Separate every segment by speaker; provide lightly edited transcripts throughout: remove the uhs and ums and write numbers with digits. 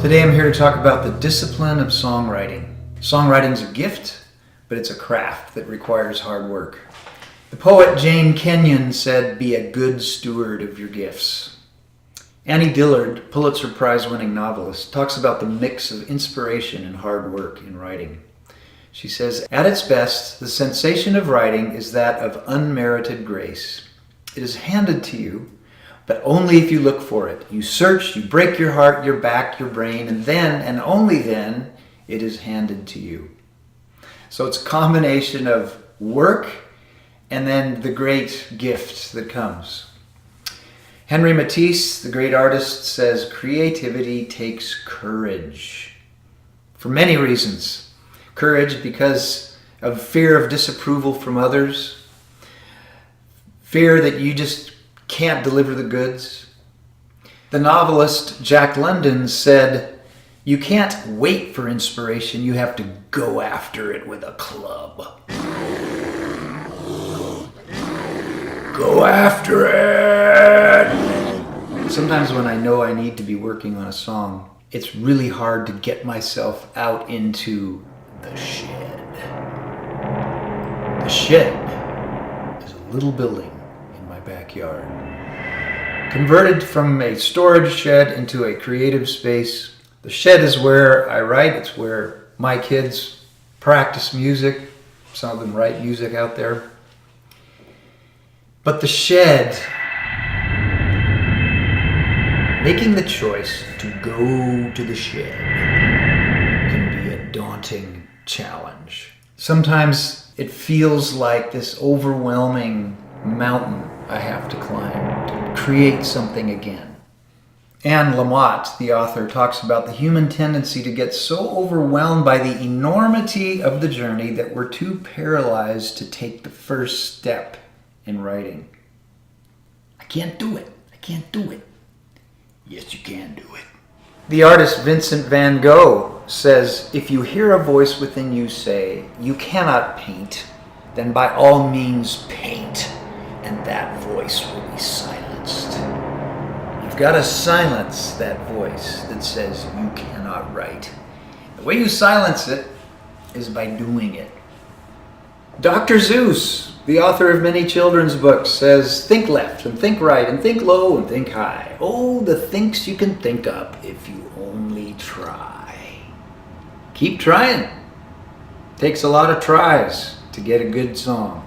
Speaker 1: Today I'm here to talk about the discipline of songwriting. Songwriting is a gift, but it's a craft that requires hard work. The poet Jane Kenyon said, "Be a good steward of your gifts." Annie Dillard, Pulitzer Prize-winning novelist, talks about the mix of inspiration and hard work in writing. She says, "At its best, the sensation of writing is that of unmerited grace. It is handed to you, but only if you look for it. You search, you break your heart, your back, your brain, and then, and only then, it is handed to you." So it's a combination of work and then the great gift that comes. Henry Matisse, the great artist, says creativity takes courage. For many reasons. Courage because of fear of disapproval from others, fear that you just can't deliver the goods. The novelist Jack London said, "You can't wait for inspiration, you have to go after it with a club." Go after it! Sometimes when I know I need to be working on a song, it's really hard to get myself out into the shed. The shed is a little building in my backyard. Converted from a storage shed into a creative space, the shed is where I write. It's where my kids practice music. Some of them write music out there. But the shed, making the choice to go to the shed can be a daunting challenge. Sometimes it feels like this overwhelming mountain I have to climb to create something again. Anne Lamott, the author, talks about the human tendency to get so overwhelmed by the enormity of the journey that we're too paralyzed to take the first step in writing. I can't do it. I can't do it. Yes, you can do it. The artist Vincent van Gogh says, "If you hear a voice within you say, 'You cannot paint,' then by all means paint, and that voice will be silenced." You've got to silence that voice that says you cannot write. The way you silence it is by doing it. Dr. Zeus, the author of many children's books, says, "Think left and think right and think low and think high. Oh, the thinks you can think up if you only try." Keep trying. Takes a lot of tries to get a good song.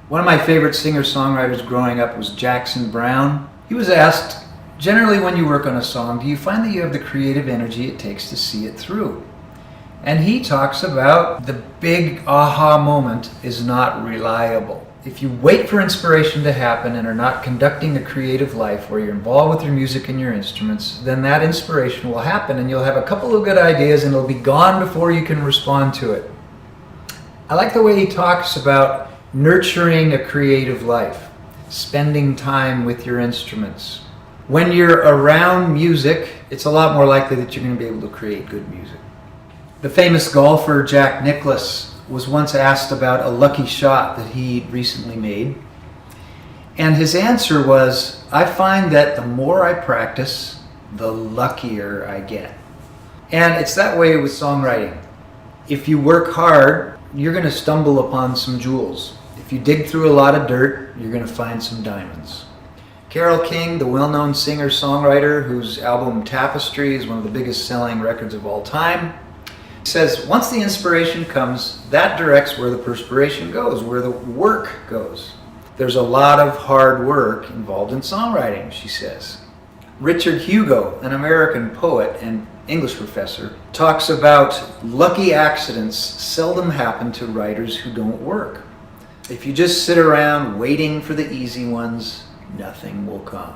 Speaker 1: One of my favorite singer-songwriters growing up was Jackson Browne. He was asked, generally when you work on a song, do you find that you have the creative energy it takes to see it through? And he talks about the big aha moment is not reliable. If you wait for inspiration to happen and are not conducting a creative life where you're involved with your music and your instruments, then that inspiration will happen and you'll have a couple of good ideas and it'll be gone before you can respond to it. I like the way he talks about nurturing a creative life, spending time with your instruments. When you're around music, it's a lot more likely that you're going to be able to create good music. The famous golfer Jack Nicklaus was once asked about a lucky shot that he recently made. And his answer was, "I find that the more I practice, the luckier I get." And it's that way with songwriting. If you work hard, you're going to stumble upon some jewels. If you dig through a lot of dirt, you're going to find some diamonds. Carole King, the well-known singer-songwriter whose album Tapestry is one of the biggest selling records of all time, says once the inspiration comes, that directs where the perspiration goes, where the work goes. There's a lot of hard work involved in songwriting, she says. Richard Hugo, an American poet and English professor, talks about lucky accidents seldom happen to writers who don't work. If you just sit around waiting for the easy ones, nothing will come.